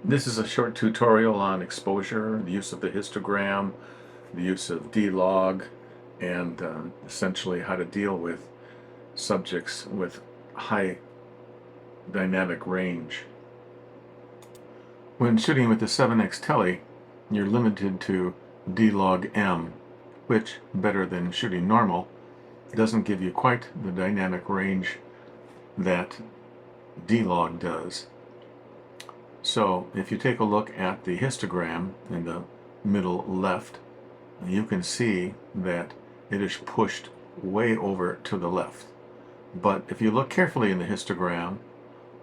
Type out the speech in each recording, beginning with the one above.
This is a short tutorial on exposure, the use of the histogram, the use of D-log, and essentially how to deal with subjects with high dynamic range. When shooting with the 7x Tele, you're limited to D-log M, which, better than shooting normal, doesn't give you quite the dynamic range that D-log does. So if you take a look at the histogram in the middle left, you can see that it is pushed way over to the left. But if you look carefully in the histogram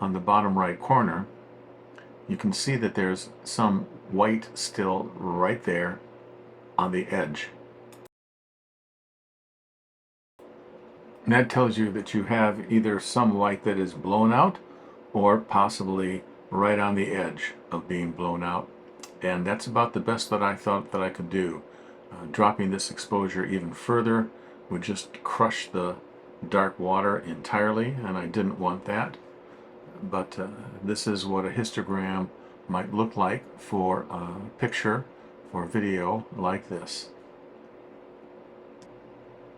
on the bottom right corner, you can see that there's some white still right there on the edge. And that tells you that you have either some white that is blown out or possibly right on the edge of being blown out. And that's about the best that I thought that I could do. Dropping this exposure even further would just crush the dark water entirely, and I didn't want that. But this is what a histogram might look like for a picture or video like this.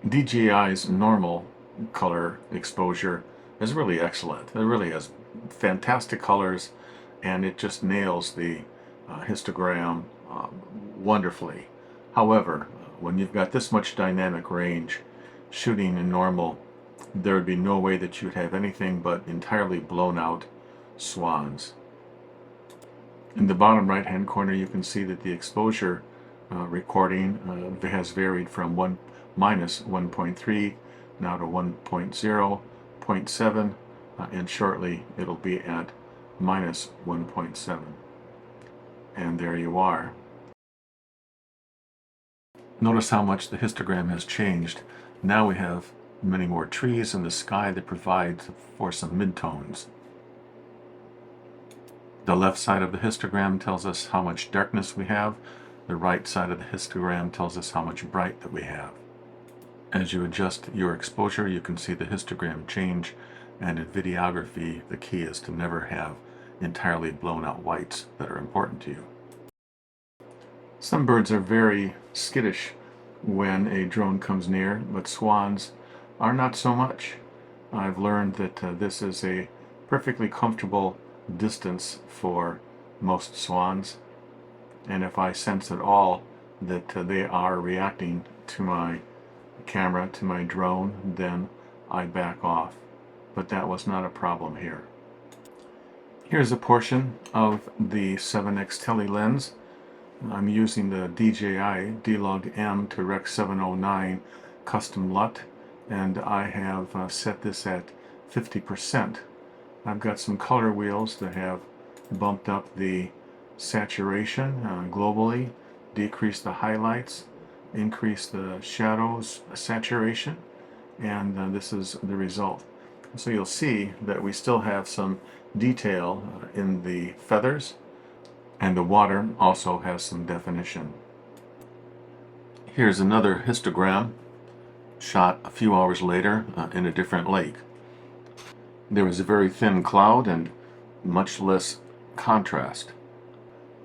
DJI's normal color exposure is really excellent. It really has fantastic colors, and it just nails the histogram wonderfully. However, when you've got this much dynamic range, shooting in normal, there would be no way that you'd have anything but entirely blown out swans. In the bottom right hand corner, you can see that the exposure recording has varied from minus 1.3 now to 1.0, 0.7, and shortly it'll be at minus 1.7. And there you are. Notice how much the histogram has changed. Now we have many more trees in the sky that provide for some midtones. The left side of the histogram tells us how much darkness we have. The right side of the histogram tells us how much bright that we have. As you adjust your exposure, you can see the histogram change, and in videography, the key is to never have entirely blown out whites that are important to you. Some birds are very skittish when a drone comes near, but swans are not so much. I've learned that this is a perfectly comfortable distance for most swans, and if I sense at all that they are reacting to my camera, to my drone, then I back off. But that was not a problem here. Here's a portion of the 7x Tele lens. I'm using the DJI D-Log M to Rec 709 custom LUT, and I have set this at 50%. I've got some color wheels that have bumped up the saturation globally, decreased the highlights, increased the shadows saturation, and this is the result. So you'll see that we still have some detail in the feathers, and the water also has some definition. Here's another histogram shot a few hours later in a different lake. There was a very thin cloud and much less contrast.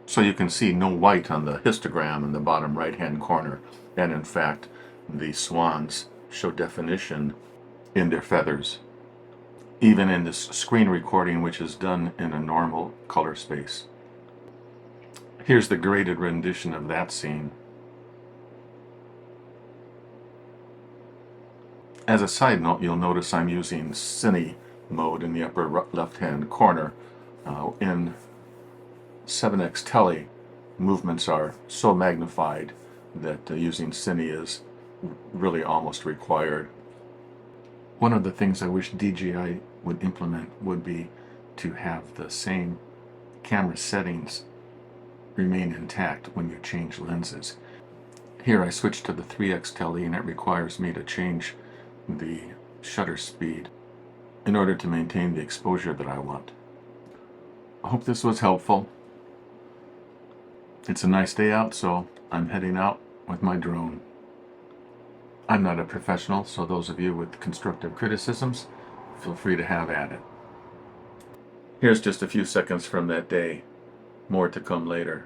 So you can see no white on the histogram in the bottom right hand corner, and in fact the swans show definition in their feathers, even in this screen recording, which is done in a normal color space. Here's the graded rendition of that scene. As a side note, you'll notice I'm using Cine mode in the upper left hand corner. In 7x Tele, movements are so magnified that using Cine is really almost required. One of the things I wish DJI would implement would be to have the same camera settings remain intact when you change lenses. Here I switch to the 3x Tele, and it requires me to change the shutter speed in order to maintain the exposure that I want. I hope this was helpful. It's a nice day out, so I'm heading out with my drone. I'm not a professional, so those of you with constructive criticisms, feel free to have at it. Here's just a few seconds from that day. More to come later.